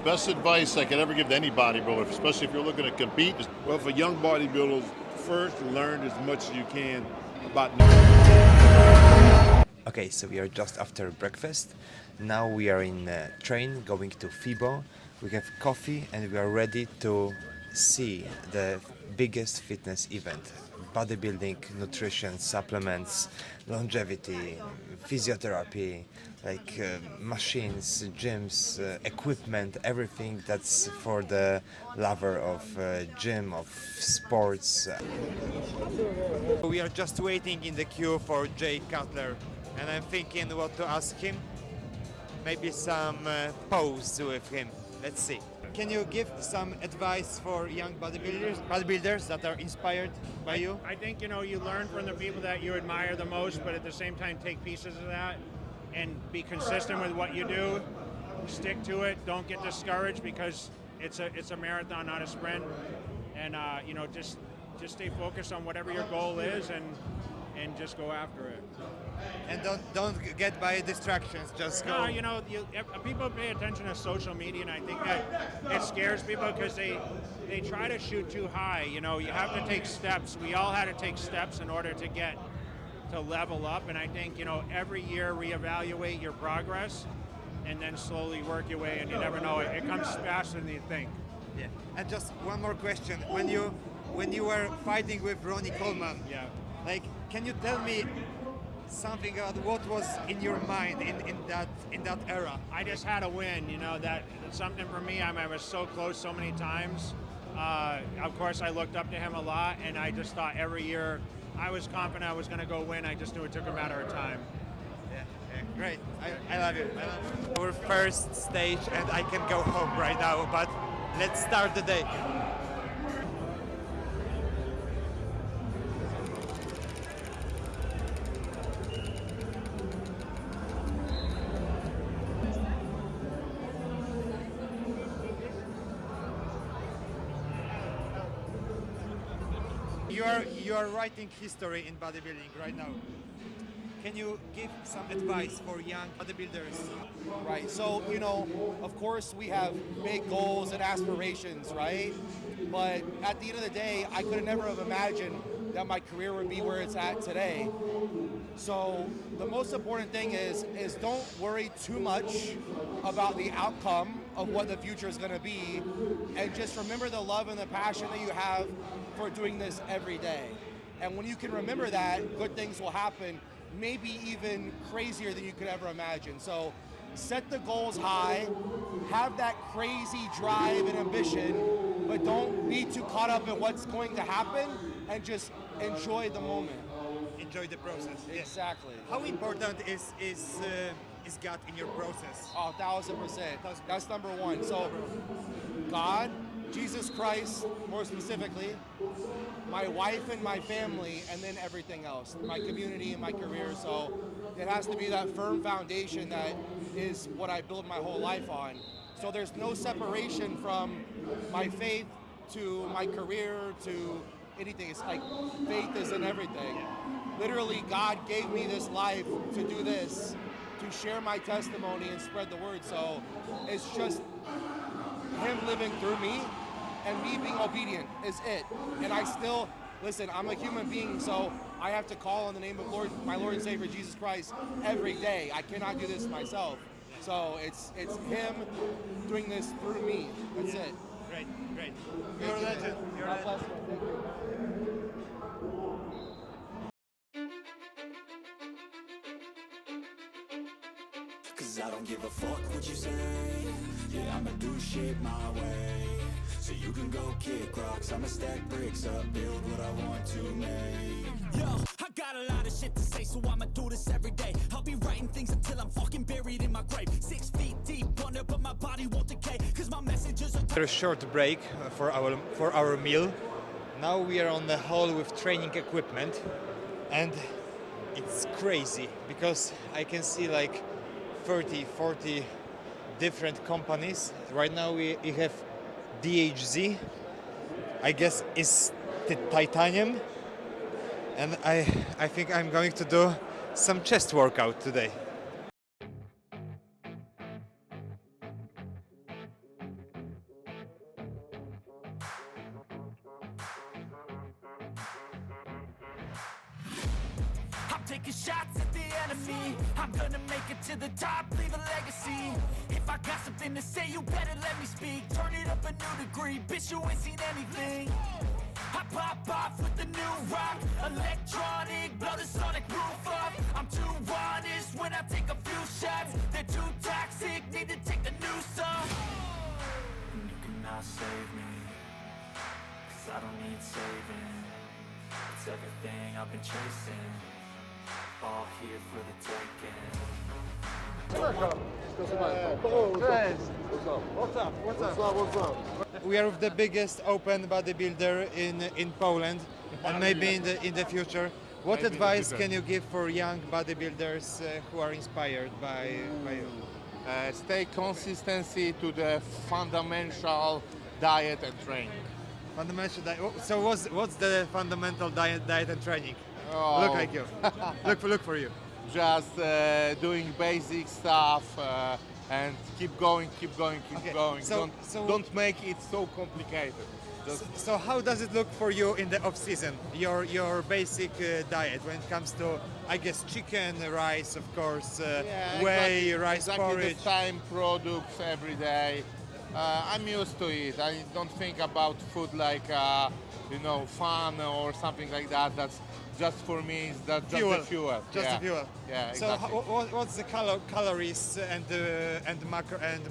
Best advice I could ever give to any bodybuilder, especially if you're looking to compete, is Well, for young bodybuilders, first learn as much as you can about. Okay, so we are just after breakfast. Now we are in a train going to Fibo. We have coffee and we are ready to see the biggest fitness event. Bodybuilding, nutrition, supplements, longevity, physiotherapy, like machines, gyms, equipment, everything that's for the lover of gym, of sports. We are just waiting in the queue for Jay Cutler, and I'm thinking what to ask him. Maybe some pose with him. Let's see. Can you give some advice for young bodybuilders that are inspired by you? I think, you learn from the people that you admire the most, but at the same time take pieces of that and be consistent with what you do. Stick to it. Don't get discouraged because it's a marathon, not a sprint. And just stay focused on whatever your goal is and just go after it. And don't get by distractions. Just go. No, people pay attention to social media, and I think that it scares people because they try to shoot too high. You have to take steps. We all had to take steps in order to level up, and I think every year reevaluate your progress, and then slowly work your way. And you never know, it comes faster than you think. Yeah. And just one more question: when you were fighting with Ronnie Coleman, Yeah. like, can you tell me something about what was in your mind in that era? I just had to win, that's something for me. I was so close so many times. Of course, I looked up to him a lot, and I just thought every year I was confident I was going to go win. I just knew it took a matter of time. Yeah, great. I love you. Our first stage, and I can go home right now, but let's start the day. You are writing history in bodybuilding right now. Can you give some advice for young bodybuilders? Right. So, of course we have big goals and aspirations, right? But at the end of the day, I could never have imagined that my career would be where it's at today. So the most important thing is don't worry too much about the outcome of what the future is going to be, and just remember the love and the passion that you have for doing this every day. And when you can remember that, good things will happen, maybe even crazier than you could ever imagine. So set the goals high, have that crazy drive and ambition, but don't be too caught up in what's going to happen, and just enjoy the moment. Enjoy the process. Exactly. How important is God in your process? Oh, 1000%. That's number one. So God, Jesus Christ, more specifically, my wife and my family, and then everything else, my community and my career. So it has to be that firm foundation that is what I build my whole life on. So there's no separation from my faith to my career to anything. It's like faith is in everything. Literally, God gave me this life to do this, to share my testimony and spread the word. So it's just Him living through me and me being obedient is it. And I still, listen, I'm a human being, so I have to call on the name of my Lord and Savior Jesus Christ every day. I cannot do this myself. So it's Him doing this through me. That's it. Great. You're a legend. You're a legend. Cause I don't give a fuck what you say. Yeah, I'ma do shit my way. So you can go kick rocks, I'ma stack bricks up, build what I want to make. Yo, I got a lot of shit to say, so I'ma do this every day. I'll be writing things until I'm fucking buried in my grave. 6 feet deep under, but my body won't decay. Cause my messages are... After a short break for our meal, now we are on the hall with training equipment, and it's crazy because I can see like 30, 40 different companies. Right now we have DHZ, I guess is the titanium, and I think I'm going to do some chest workout today. taking shots at the enemy. I'm gonna make it to the top, leave a legacy. If I got something to say, you better let me speak. Turn it up a new degree, bitch, you ain't seen anything. I pop off with the new rock, electronic, blow the sonic roof up. I'm too honest when I take a few shots. They're too toxic, need to take the noose off. And you cannot save me, 'cause I don't need saving. It's everything I've been chasing, all here for the taking. What's up? We are the biggest open bodybuilder in Poland, and maybe in the future. What advice can you give for young bodybuilders who are inspired by you? Stay consistency to the fundamental diet and training. Fundamental diet. So what's the fundamental diet and training? Oh. Look like you. look for you. Just doing basic stuff and keep going. So- Don't make it so complicated. So how does it look for you in the off season? Your basic diet when it comes to, I guess, chicken, rice, of course, whey, rice porridge. The same products every day. I'm used to it. I don't think about food like fun or something like that. That's just for me. It's just the fuel. Just yeah. the fuel. Yeah, So exactly. what's the calories and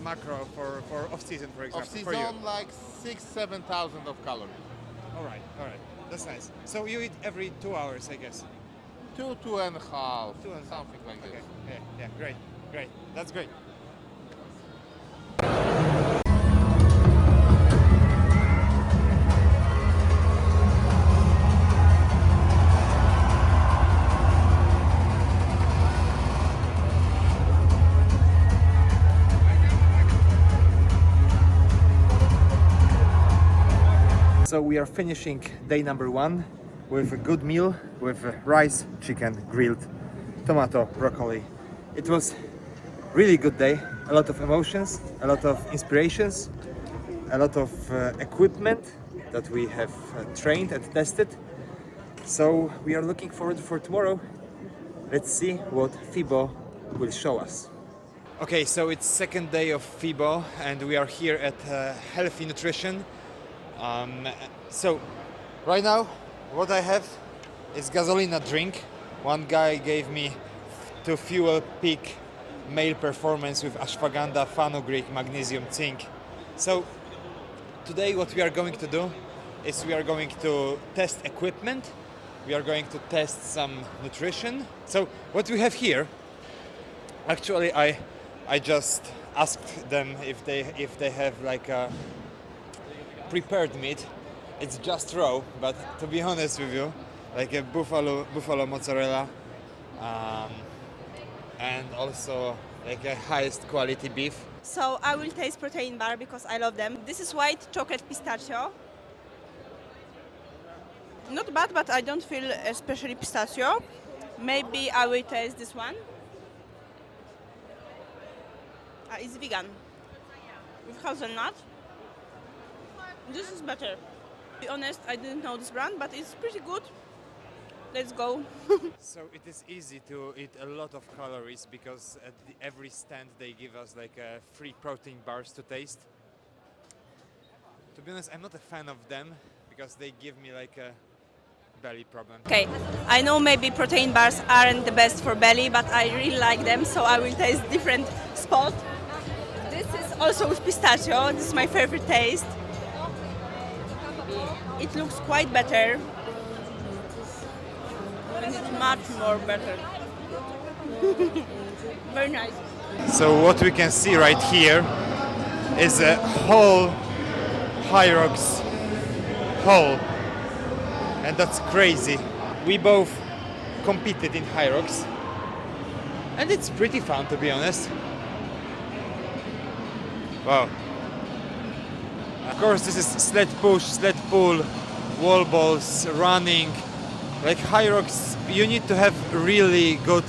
macro for off season, for example? Off for you? season, like 6,000-7,000 of calories. All right. That's nice. So you eat every 2 hours, I guess. 2.5, 2.5. something like Okay. this. Yeah. Great. That's great. So we are finishing day number 1 with a good meal with rice, chicken, grilled, tomato, broccoli. It was really good day, a lot of emotions, a lot of inspirations, a lot of equipment that we have trained and tested. So we are looking forward for tomorrow. Let's see what Fibo will show us. Okay, so it's second day of Fibo and we are here at Healthy Nutrition. So right now what I have is gasolina drink. One guy gave me to fuel peak male performance with ashwagandha, fenugreek, magnesium, zinc. So today what we are going to do is we are going to test equipment. We are going to test some nutrition. So what we have here, actually I just asked them if they have like a prepared meat. It's just raw, but to be honest with you, like a buffalo mozzarella, and also like a highest quality beef. So I will taste protein bar because I love them. This is white chocolate pistachio. Not bad, but I don't feel especially pistachio. Maybe I will taste this one. It's vegan with hazelnut. This is better. To be honest, I didn't know this brand, but it's pretty good. Let's go. So it is easy to eat a lot of calories because at every stand they give us like free protein bars to taste. To be honest, I'm not a fan of them because they give me like a belly problem. Okay, I know maybe protein bars aren't the best for belly, but I really like them, so I will taste different spot. This is also with pistachio. This is my favorite taste. It looks quite better. And it's much more better. Very nice. So what we can see right here is a whole Hyrox hole, and that's crazy. We both competed in Hyrox, and it's pretty fun, to be honest. Wow. Of course, this is sled push, sled pull, wall balls, running. Like Hyrox, you need to have really good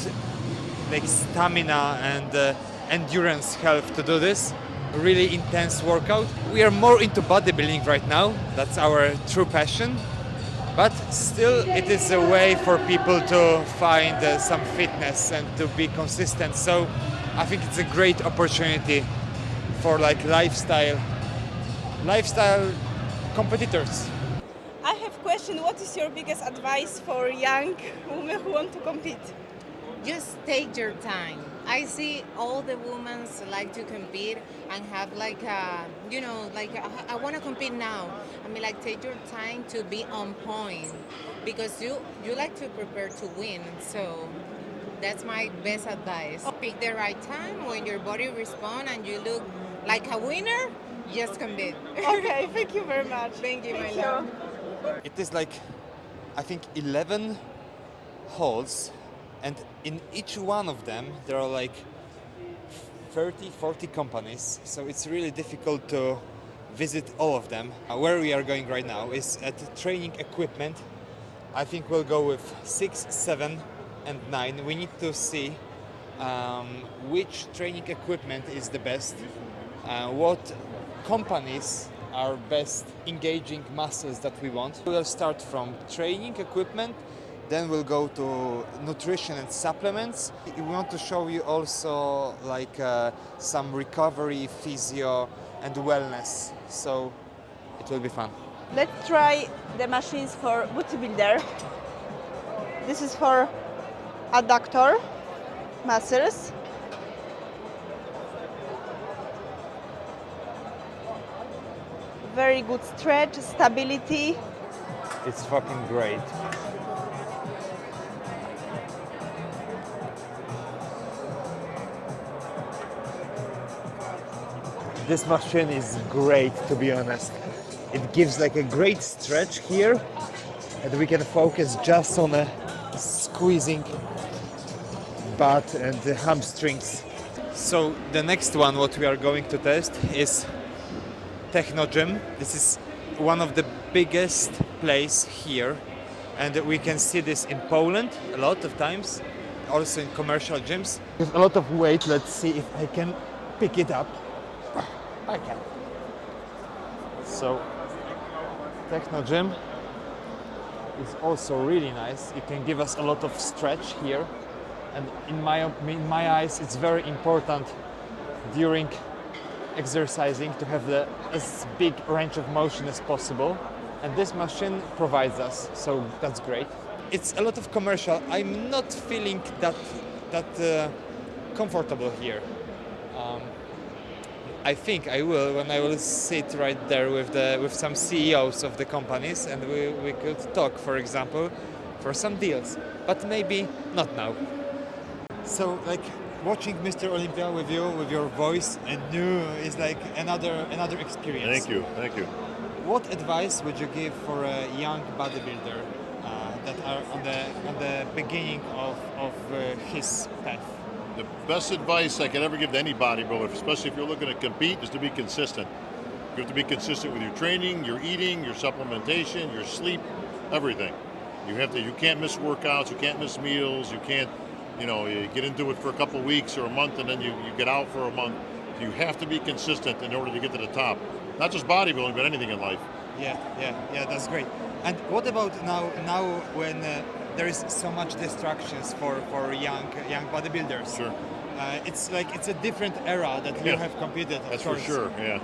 like stamina and endurance health to do this. Really intense workout. We are more into bodybuilding right now. That's our true passion. but still it is a way for people to find some fitness and to be consistent. So I think it's a great opportunity for like lifestyle competitors. I have a question. What is your biggest advice for young women who want to compete? Just take your time. I see all the women like to compete and have like I want to compete now. I mean, like, take your time to be on point because you like to prepare to win. So that's my best advice. Pick the right time when your body responds and you look like a winner. Just compete. Okay, thank you very much. Thank you, my Thank love. It is like, I think, 11 halls, and in each one of them there are like 30-40 companies, so it's really difficult to visit all of them. Where we are going right now is at training equipment. I think we'll go with 6, 7 and 9. We need to see which training equipment is the best, what companies are best engaging muscles that we want. We'll start from training equipment, then we'll go to nutrition and supplements. We want to show you also like some recovery, physio and wellness, so it will be fun. Let's try the machines for bodybuilder. This is for adductor muscles. Very good stretch, stability. It's fucking great. This machine is great, to be honest. It gives like a great stretch here, and we can focus just on squeezing butt and the hamstrings. So the next one, what we are going to test is Techno Gym. This is one of the biggest place here, and we can see this in Poland a lot of times, also in commercial gyms. There's a lot of weight. Let's see if I can pick it up. I can. So Techno Gym is also really nice. It can give us a lot of stretch here, and in my eyes it's very important during exercising to have as big range of motion as possible, and this machine provides us, so that's great. It's a lot of commercial. I'm not feeling that comfortable here. I think I will when I will sit right there with some CEOs of the companies, and we could talk, for example, for some deals, but maybe not now. So like watching Mr. Olympia with you, with your voice and you, is like another experience. Thank you. What advice would you give for a young bodybuilder that are on the beginning of his path? The best advice I could ever give to any bodybuilder, especially if you're looking to compete, is to be consistent. You have to be consistent with your training, your eating, your supplementation, your sleep, everything. You can't miss workouts, you can't miss meals, you can't, you get into it for a couple of weeks or a month and then you get out for a month. You have to be consistent in order to get to the top. Not just bodybuilding, but anything in life. Yeah, that's great. And what about now when there is so much distractions for young bodybuilders? Sure. It's a different era that you have competed. That's for sure. Yeah.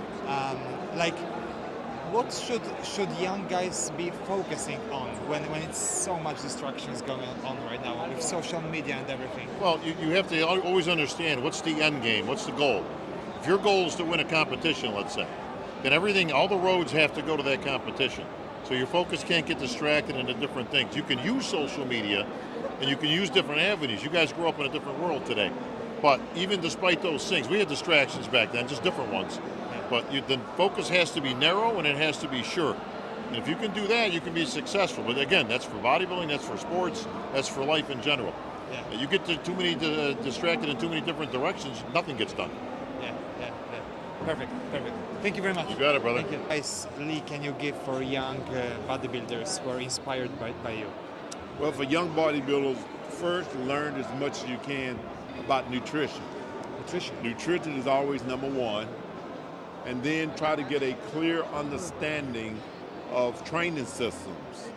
What should young guys be focusing on when it's so much distractions going on right now with social media and everything? Well, you have to always understand what's the end game, what's the goal. If your goal is to win a competition, let's say, then all the roads have to go to that competition. So your focus can't get distracted into different things. You can use social media and you can use different avenues. You guys grew up in a different world today. But even despite those things, we had distractions back then, just different ones. But the focus has to be narrow and it has to be sure. And if you can do that, you can be successful. But again, that's for bodybuilding, that's for sports, that's for life in general. Yeah. You get too many distracted in too many different directions, nothing gets done. Yeah. Perfect. Thank you very much. You got it, brother. Thank you. Advice, Lee, can you give for young bodybuilders who are inspired by you? Well, for young bodybuilders, first learn as much as you can about nutrition. Nutrition is always number one. And then try to get a clear understanding of training systems.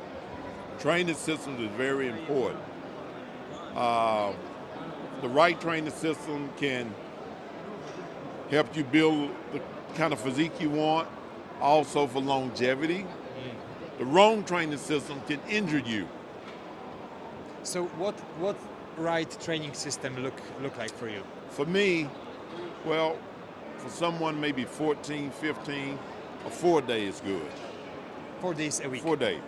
Training systems is very important. The right training system can help you build the kind of physique you want, also for longevity. The wrong training system can injure you. So what right training system look like for you? For me, well, for someone maybe 14, 15, a 4-day is good. 4 days a week. 4 days.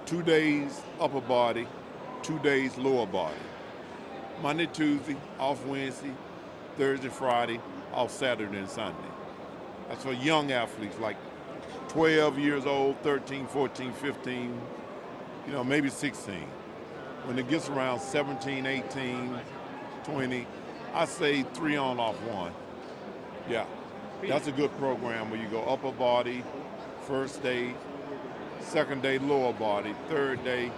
2 days upper body, 2 days lower body. Monday, Tuesday, off Wednesday, Thursday, Friday, off Saturday and Sunday. That's for young athletes like 12 years old, 13, 14, 15, maybe 16. When it gets around 17, 18, 20, I say 3 on, off 1. Yeah, that's a good program where you go upper body, first day, second day lower body, third day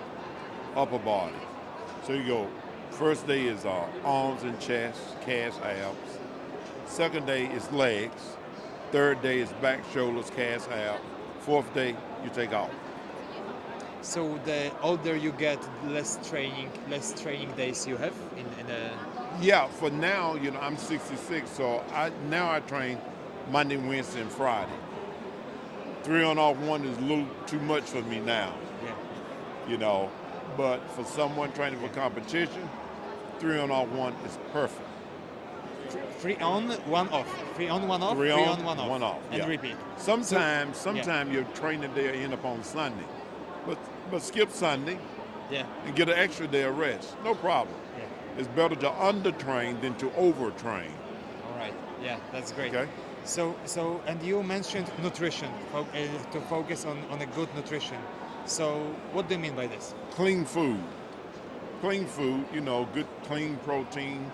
upper body. So you go, first day is arms and chest, calves, abs. Second day is legs. Third day is back, shoulders, calves, abs. Fourth day, you take off. So the older you get, less training days you have in a... Yeah, for now, I'm 66, so now I train Monday, Wednesday, and Friday. 3 on, off 1 is a little too much for me now. Yeah. But for someone training for competition, 3 on, off 1 is perfect. 3 on, 1 off. 3 on, 1 off. 3 on, 1 off. And yeah. repeat. Sometimes your training day end up on Sunday, but skip Sunday. Yeah. And get an extra day of rest. No problem. Yeah. It's better to undertrain than to overtrain. All right. Yeah, that's great. Okay. So and you mentioned nutrition, to focus on a good nutrition. So what do you mean by this? Clean food. Clean food, good clean protein,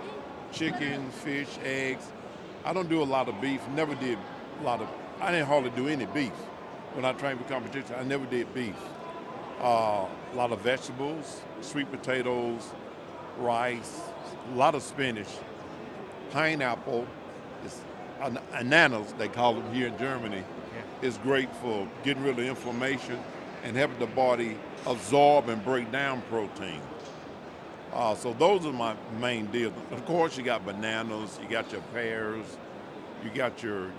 chicken, fish, eggs. I don't do a lot of beef, never did I didn't hardly do any beef. When I trained for competition, I never did beef. A lot of vegetables, sweet potatoes, rice, a lot of spinach, pineapple, ananas, they call them here in Germany, is great for getting rid of inflammation and helping the body absorb and break down protein. So those are my main deals. Of course, you got bananas, you got your pears, you got your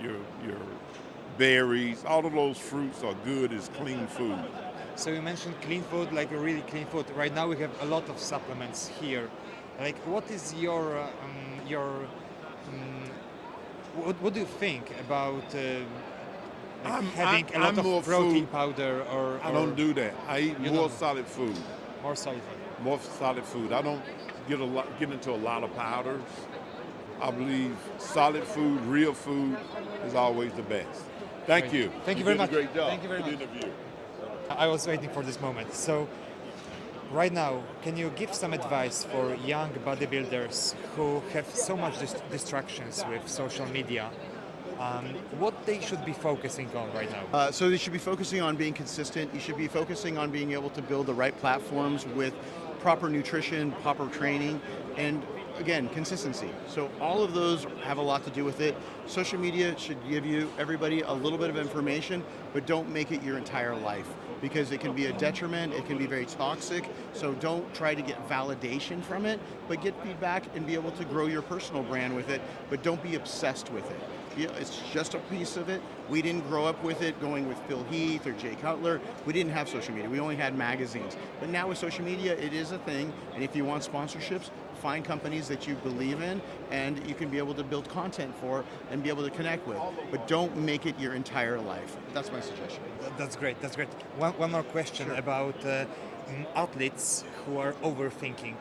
berries. All of those fruits are good as clean food. So you mentioned clean food, like a really clean food. Right now we have a lot of supplements here. Like, what is what do you think about having a lot of protein powder or I don't do that. I eat more solid food. More solid food. More solid food. I don't get into a lot of powders. I believe solid food, real food, is always the best. Thank you. Thank you very much. Did a great job. Thank you very much. Interview. I was waiting for this moment. So, right now, can you give some advice for young bodybuilders who have so much distractions with social media? What they should be focusing on right now? So they should be focusing on being consistent. You should be focusing on being able to build the right platforms with proper nutrition, proper training, and again, consistency. So all of those have a lot to do with it. Social media should give everybody a little bit of information, but don't make it your entire life, because it can be a detriment, it can be very toxic. So don't try to get validation from it, but get feedback and be able to grow your personal brand with it, but don't be obsessed with it. It's just a piece of it. We didn't grow up with it going with Phil Heath or Jay Cutler. We didn't have social media. We only had magazines. But now with social media, it is a thing. And if you want sponsorships, find companies that you believe in and you can be able to build content for and be able to connect with. But don't make it your entire life. That's my suggestion. That's great. That's great. One more question about athletes who are overthinking.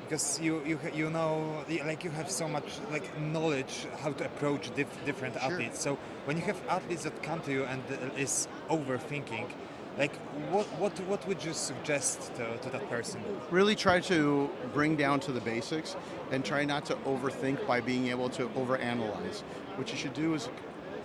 Because you know, like, you have so much knowledge how to approach different athletes. So when you have athletes that come to you and is overthinking, like, what would you suggest to that person? Really try to bring down to the basics and try not to overthink by being able to overanalyze. What you should do is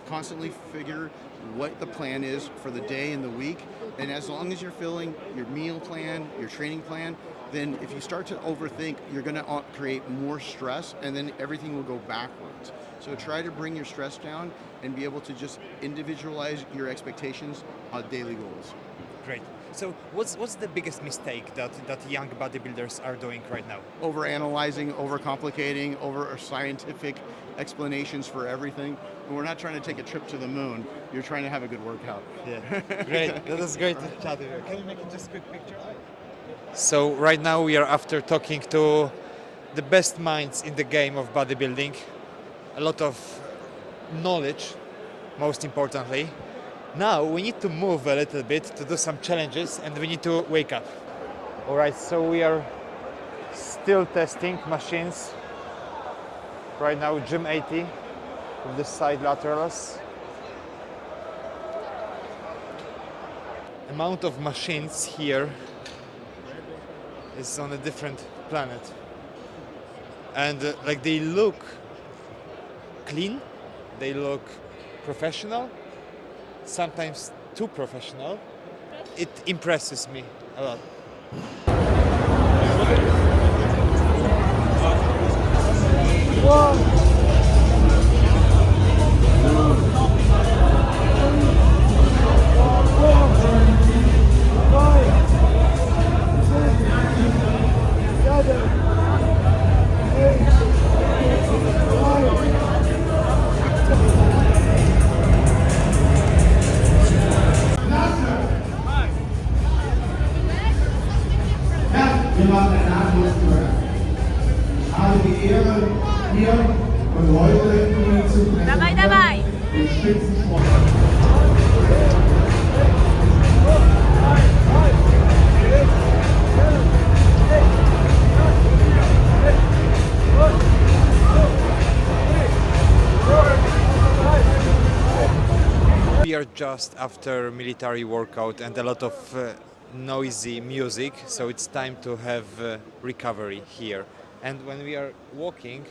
constantly figure what the plan is for the day and the week, and as long as you're filling your meal plan, your training plan, then if you start to overthink, you're going to create more stress, and then everything will go backwards. So try to bring your stress down and be able to just individualize your expectations on daily goals. Great. So what's the biggest mistake that young bodybuilders are doing right now? Overanalyzing, overcomplicating, over scientific explanations for everything. And we're not trying to take a trip to the moon. You're trying to have a good workout. Yeah, great. That was great to chat with you. Can you make it just a quick picture? So right now we are after talking to the best minds in the game of bodybuilding. A lot of knowledge, most importantly. Now we need to move a little bit to do some challenges and we need to wake up. All right, so we are still testing machines. Right now gym 80 with the side laterals. Amount of machines here is on a different planet. And like they look clean, they look professional, sometimes too professional. It impresses me a lot. Wir machen einen Nachwuchs. Habe die Ehre, hier und heute Ihnen zu präsentieren den Spitzensport. We are just after military workout and a lot of noisy music, so it's time to have recovery here. And when we are walking,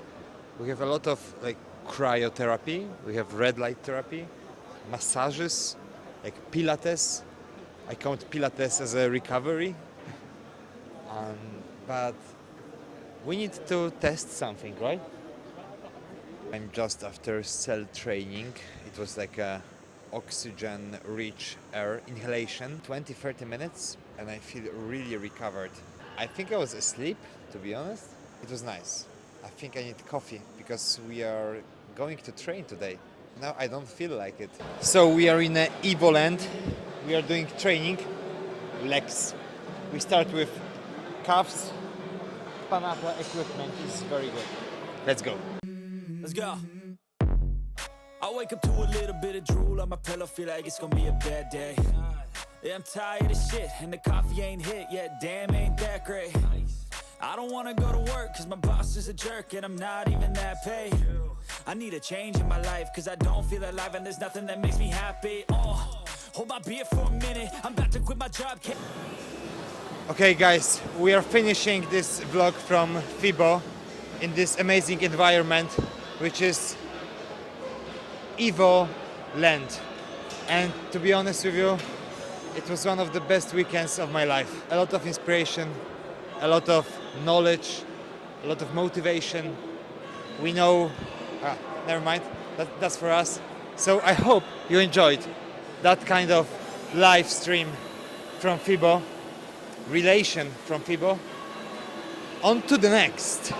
we have a lot of like cryotherapy, we have red light therapy, massages, like Pilates. I count Pilates as a recovery, but we need to test something, right? I'm just after cell training. It was like a oxygen-rich air inhalation, 20-30 minutes, and I feel really recovered. I think I was asleep, to be honest. It was nice. I think I need coffee because we are going to train today. Now I don't feel like it. So we are in Evo land. We are doing training, legs. We start with calves. Panata equipment is very good. Let's go. Let's go. I wake up to a little bit of drool on my pillow, feel like it's gonna be a bad day. Yeah, I'm tired of shit, and the coffee ain't hit yet, damn, ain't that great. I don't wanna go to work, cause my boss is a jerk, and I'm not even that paid. I need a change in my life, cause I don't feel alive, and there's nothing that makes me happy. Oh, hold my beer for a minute, I'm about to quit my job. Okay guys, we are finishing this vlog from Fibo in this amazing environment, which is Evo land. And to be honest with you, it was one of the best weekends of my life. A lot of inspiration, a lot of knowledge, a lot of motivation. We know, never mind, that's for us. So I hope you enjoyed that kind of live stream from Fibo, relation from Fibo. On to the next.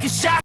taking shots.